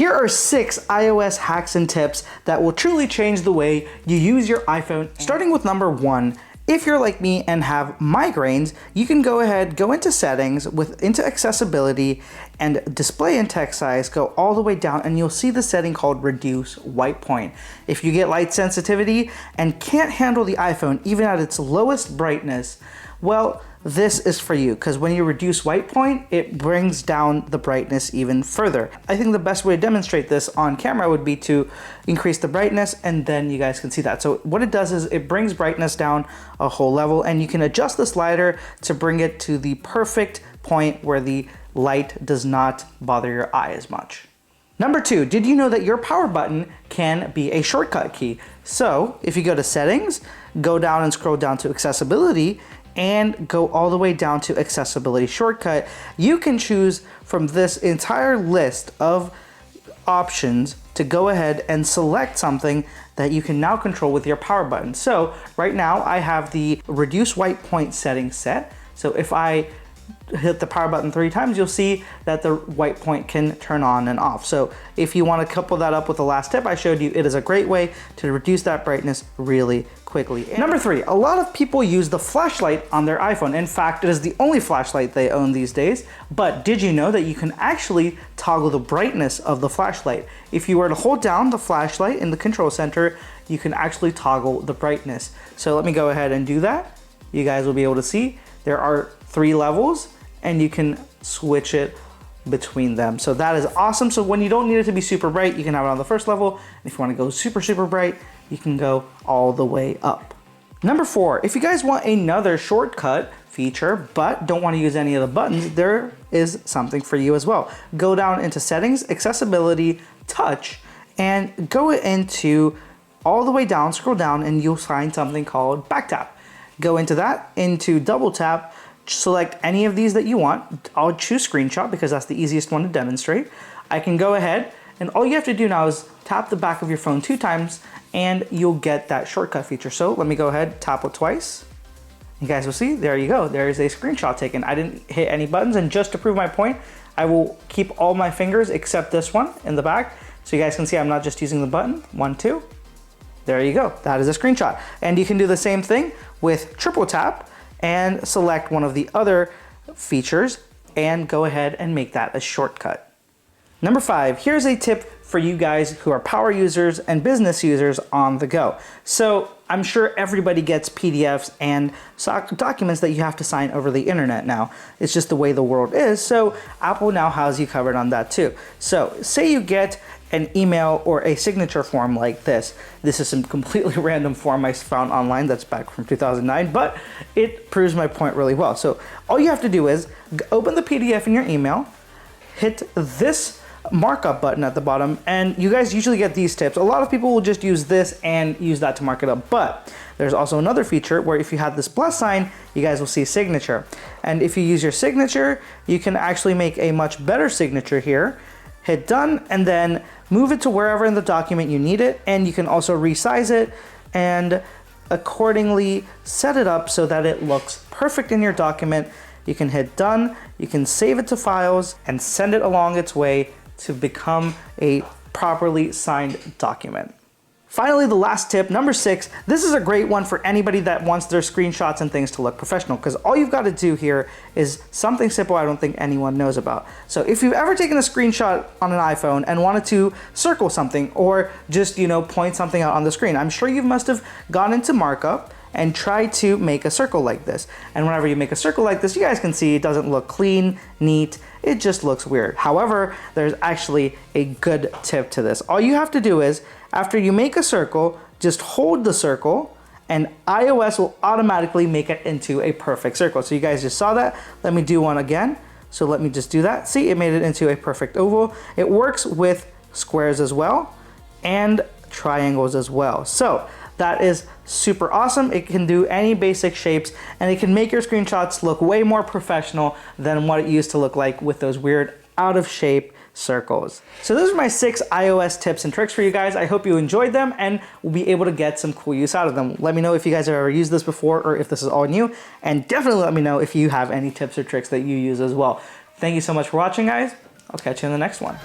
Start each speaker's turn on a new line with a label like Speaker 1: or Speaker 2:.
Speaker 1: Here are 6 iOS hacks and tips that will truly change the way you use your iPhone. Starting with number 1, if you're like me and have migraines, you can go into settings, into accessibility, and display and text size, go all the way down, and you'll see the setting called reduce white point. If you get light sensitivity and can't handle the iPhone even at its lowest brightness, well, this is for you, because when you reduce white point, it brings down the brightness even further. I think the best way to demonstrate this on camera would be to increase the brightness, and then you guys can see that. So what it does is it brings brightness down a whole level, and you can adjust the slider to bring it to the perfect point where the light does not bother your eye as much. Number 2, did you know that your power button can be a shortcut key? So if you go to settings, go down and scroll down to accessibility, and go all the way down to accessibility shortcut, you can choose from this entire list of options to go ahead and select something that you can now control with your power button. So right now I have the reduce white point setting set. So if I hit the power button 3 times, you'll see that the white point can turn on and off. So if you want to couple that up with the last tip I showed you, it is a great way to reduce that brightness really quickly. Number 3, a lot of people use the flashlight on their iPhone. In fact, it is the only flashlight they own these days. But did you know that you can actually toggle the brightness of the flashlight? If you were to hold down the flashlight in the control center, you can actually toggle the brightness. So let me go ahead and do that. You guys will be able to see there are 3 levels, and you can switch it between them. So that is awesome. So when you don't need it to be super bright, you can have it on the first level. And if you want to go super, super bright, you can go all the way up. Number 4, if you guys want another shortcut feature, but don't want to use any of the buttons, there is something for you as well. Go down into settings, accessibility, touch, and go into all the way down, scroll down, and you'll find something called back tap. Go into that, into double tap, select any of these that you want. I'll choose screenshot because that's the easiest one to demonstrate. I can go ahead, and all you have to do now is tap the back of your phone 2 times and you'll get that shortcut feature. So let me go ahead, tap it twice. You guys will see, there you go. There's a screenshot taken. I didn't hit any buttons, and just to prove my point, I will keep all my fingers except this one in the back. So you guys can see I'm not just using the button. 1, 2. There you go. That is a screenshot. And you can do the same thing with triple tap and select one of the other features and go ahead and make that a shortcut. Number 5, here's a tip for you guys who are power users and business users on the go. So I'm sure everybody gets PDFs and documents that you have to sign over the internet now. It's just the way the world is. So Apple now has you covered on that too. So say you get an email or a signature form like this. This is some completely random form I found online that's back from 2009, but it proves my point really well. So all you have to do is open the PDF in your email, hit this markup button at the bottom, and you guys usually get these tips. A lot of people will just use this and use that to mark it up, but there's also another feature where if you have this plus sign, you guys will see signature. And if you use your signature, you can actually make a much better signature here. Hit done, and then move it to wherever in the document you need it, and you can also resize it and accordingly set it up so that it looks perfect in your document. You can hit done, you can save it to files, and send it along its way to become a properly signed document. Finally, the last tip, number 6, this is a great one for anybody that wants their screenshots and things to look professional, because all you've got to do here is something simple I don't think anyone knows about. So if you've ever taken a screenshot on an iPhone and wanted to circle something or just, point something out on the screen, I'm sure you must have gone into Markup and try to make a circle like this. And whenever you make a circle like this, you guys can see it doesn't look clean, neat, it just looks weird. However, there's actually a good tip to this. All you have to do is, after you make a circle, just hold the circle and iOS will automatically make it into a perfect circle. So you guys just saw that. Let me do one again. So let me just do that. See, it made it into a perfect oval. It works with squares as well and triangles as well. So that is super awesome. It can do any basic shapes, and it can make your screenshots look way more professional than what it used to look like with those weird out of shape circles. So those are my 6 iOS tips and tricks for you guys. I hope you enjoyed them and will be able to get some cool use out of them. Let me know if you guys have ever used this before or if this is all new, and definitely let me know if you have any tips or tricks that you use as well. Thank you so much for watching, guys. I'll catch you in the next one.